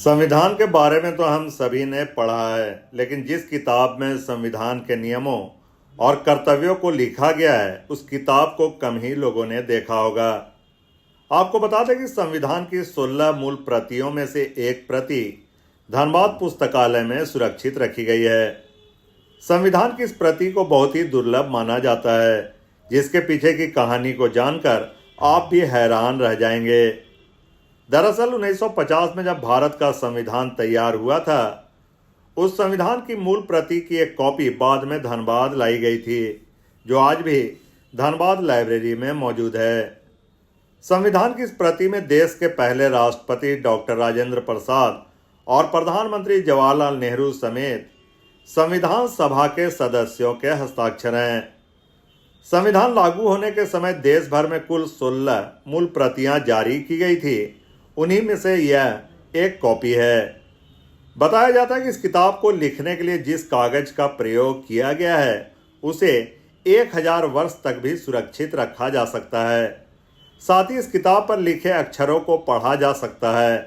संविधान के बारे में तो हम सभी ने पढ़ा है, लेकिन जिस किताब में संविधान के नियमों और कर्तव्यों को लिखा गया है उस किताब को कम ही लोगों ने देखा होगा। आपको बता दें कि संविधान की 16 मूल प्रतियों में से एक प्रति धनबाद पुस्तकालय में सुरक्षित रखी गई है। संविधान की इस प्रति को बहुत ही दुर्लभ माना जाता है, जिसके पीछे की कहानी को जानकर आप भी हैरान रह जाएंगे। दरअसल 1950 में जब भारत का संविधान तैयार हुआ था, उस संविधान की मूल प्रति की एक कॉपी बाद में धनबाद लाई गई थी, जो आज भी धनबाद लाइब्रेरी में मौजूद है। संविधान की इस प्रति में देश के पहले राष्ट्रपति डॉक्टर राजेंद्र प्रसाद और प्रधानमंत्री जवाहरलाल नेहरू समेत संविधान सभा के सदस्यों के हस्ताक्षर हैं। संविधान लागू होने के समय देश भर में कुल 16 मूल प्रतियां जारी की गई थी। उन्हीं में से यह एक कॉपी है। बताया जाता है कि इस किताब को लिखने के लिए जिस कागज का प्रयोग किया गया है उसे 1000 वर्ष तक भी सुरक्षित रखा जा सकता है। साथ ही इस किताब पर लिखे अक्षरों को पढ़ा जा सकता है।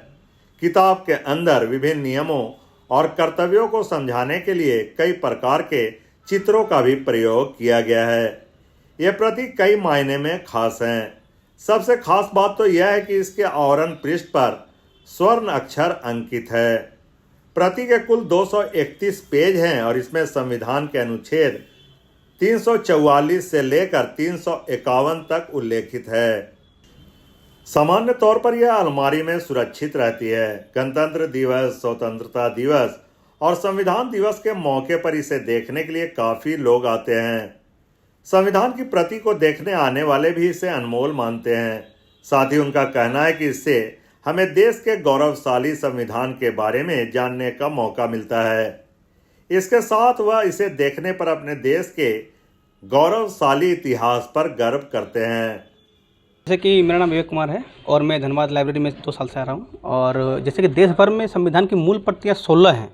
किताब के अंदर विभिन्न नियमों और कर्तव्यों को समझाने के लिए कई प्रकार के चित्रों का भी प्रयोग किया गया है। यह प्रति कई मायने में खास हैं। सबसे खास बात तो यह है कि इसके आवरण पृष्ठ पर स्वर्ण अक्षर अंकित है। प्रति के कुल 231 पेज हैं और इसमें संविधान के अनुच्छेद 344 से लेकर 351 तक उल्लेखित है। सामान्य तौर पर यह अलमारी में सुरक्षित रहती है। गणतंत्र दिवस, स्वतंत्रता दिवस और संविधान दिवस के मौके पर इसे देखने के लिए काफ़ी लोग आते हैं। संविधान की प्रति को देखने आने वाले भी इसे अनमोल मानते हैं। साथ ही उनका कहना है कि इससे हमें देश के गौरवशाली संविधान के बारे में जानने का मौका मिलता है। इसके साथ वह इसे देखने पर अपने देश के गौरवशाली इतिहास पर गर्व करते हैं। जैसे कि मेरा नाम विवेक कुमार है और मैं धनबाद लाइब्रेरी में 2 साल से आ रहा हूँ। और जैसे कि देश भर में संविधान की मूल प्रतियाँ 16 हैं,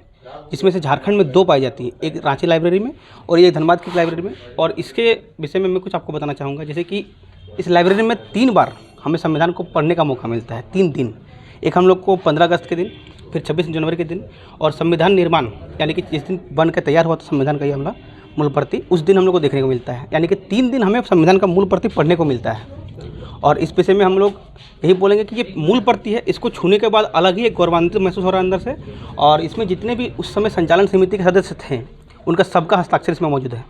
जिसमें से झारखंड में 2 पाई जाती हैं, एक रांची लाइब्रेरी में और ये धनबाद की लाइब्रेरी में। और इसके विषय में मैं कुछ आपको बताना चाहूँगा। जैसे कि इस लाइब्रेरी में 3 बार हमें संविधान को पढ़ने का मौका मिलता है। 3 दिन, एक हम लोग को 15 अगस्त के दिन, फिर 26 जनवरी के दिन और संविधान निर्माण यानी कि जिस दिन बन के तैयार हुआ था संविधान का ये हमारा मूल प्रति, उस दिन हम लोग को देखने को मिलता है। यानी कि 3 दिन हमें संविधान का मूल प्रति पढ़ने को मिलता है। और इस विषय में हम लोग यही बोलेंगे कि ये मूल प्रति है, इसको छूने के बाद अलग ही एक गौरवान्वित महसूस हो रहा है अंदर से। और इसमें जितने भी उस समय संचालन समिति के सदस्य थे उनका सबका हस्ताक्षर इसमें मौजूद है।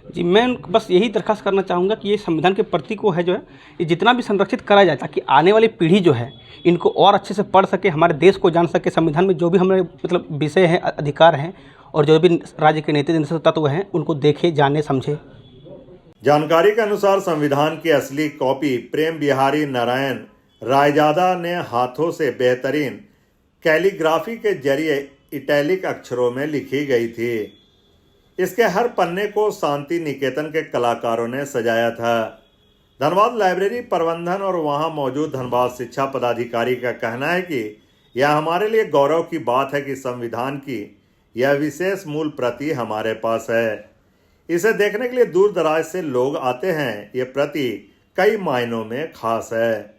जी, मैं बस यही दरख्वास्त करना चाहूँगा कि ये संविधान के प्रति को है जो है ये जितना भी संरक्षित करा जाए, ताकि आने वाली पीढ़ी जो है इनको और अच्छे से पढ़ सके, हमारे देश को जान सके, संविधान में जो भी हमारे मतलब विषय हैं, अधिकार हैं और जो भी राज्य के नीति निर्देशक तत्व हैं उनको देखे, जाने, समझे। जानकारी के अनुसार संविधान की असली कॉपी प्रेम बिहारी नारायण रायजादा ने हाथों से बेहतरीन कैलीग्राफी के जरिए इटैलिक अक्षरों में लिखी गई थी। इसके हर पन्ने को शांति निकेतन के कलाकारों ने सजाया था। धनबाद लाइब्रेरी प्रबंधन और वहां मौजूद धनबाद शिक्षा पदाधिकारी का कहना है कि यह हमारे लिए गौरव की बात है कि संविधान की यह विशेष मूल प्रति हमारे पास है। इसे देखने के लिए दूर दराज से लोग आते हैं। ये प्रति कई मायनों में खास है।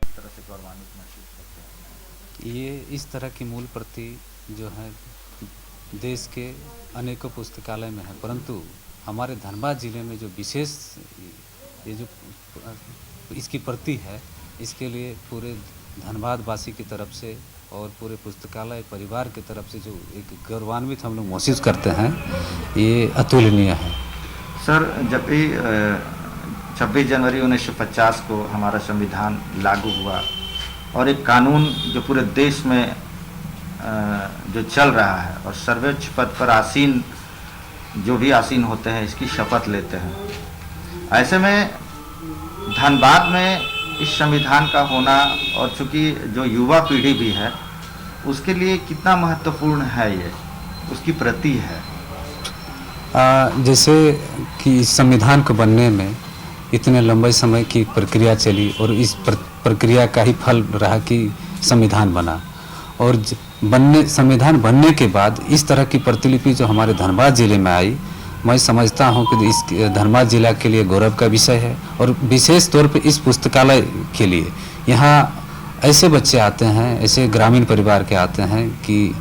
ये इस तरह की मूल प्रति जो है देश के अनेकों पुस्तकालय में है, परंतु हमारे धनबाद जिले में जो विशेष ये जो इसकी प्रति है, इसके लिए पूरे धनबाद वासी की तरफ से और पूरे पुस्तकालय परिवार की तरफ से जो एक गौरवान्वित हम लोग महसूस करते हैं, ये अतुलनीय है। सर, जब भी 26 जनवरी 1950 को हमारा संविधान लागू हुआ और एक कानून जो पूरे देश में जो चल रहा है और सर्वोच्च पद पर आसीन जो भी आसीन होते हैं इसकी शपथ लेते हैं, ऐसे में धनबाद में इस संविधान का होना और चूँकि जो युवा पीढ़ी भी है उसके लिए कितना महत्वपूर्ण है, ये उसकी प्रति है। जैसे कि इस संविधान को बनने में इतने लंबे समय की प्रक्रिया चली और इस प्रक्रिया का ही फल रहा कि संविधान बना। और संविधान बनने के बाद इस तरह की प्रतिलिपि जो हमारे धनबाद जिले में आई, मैं समझता हूं कि इस धनबाद जिला के लिए गौरव का विषय है। और विशेष तौर पे इस पुस्तकालय के लिए यहाँ ऐसे बच्चे आते हैं, ऐसे ग्रामीण परिवार के आते हैं कि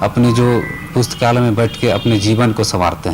अपने जो पुस्तकालय में बैठ के अपने जीवन को संवारते हैं।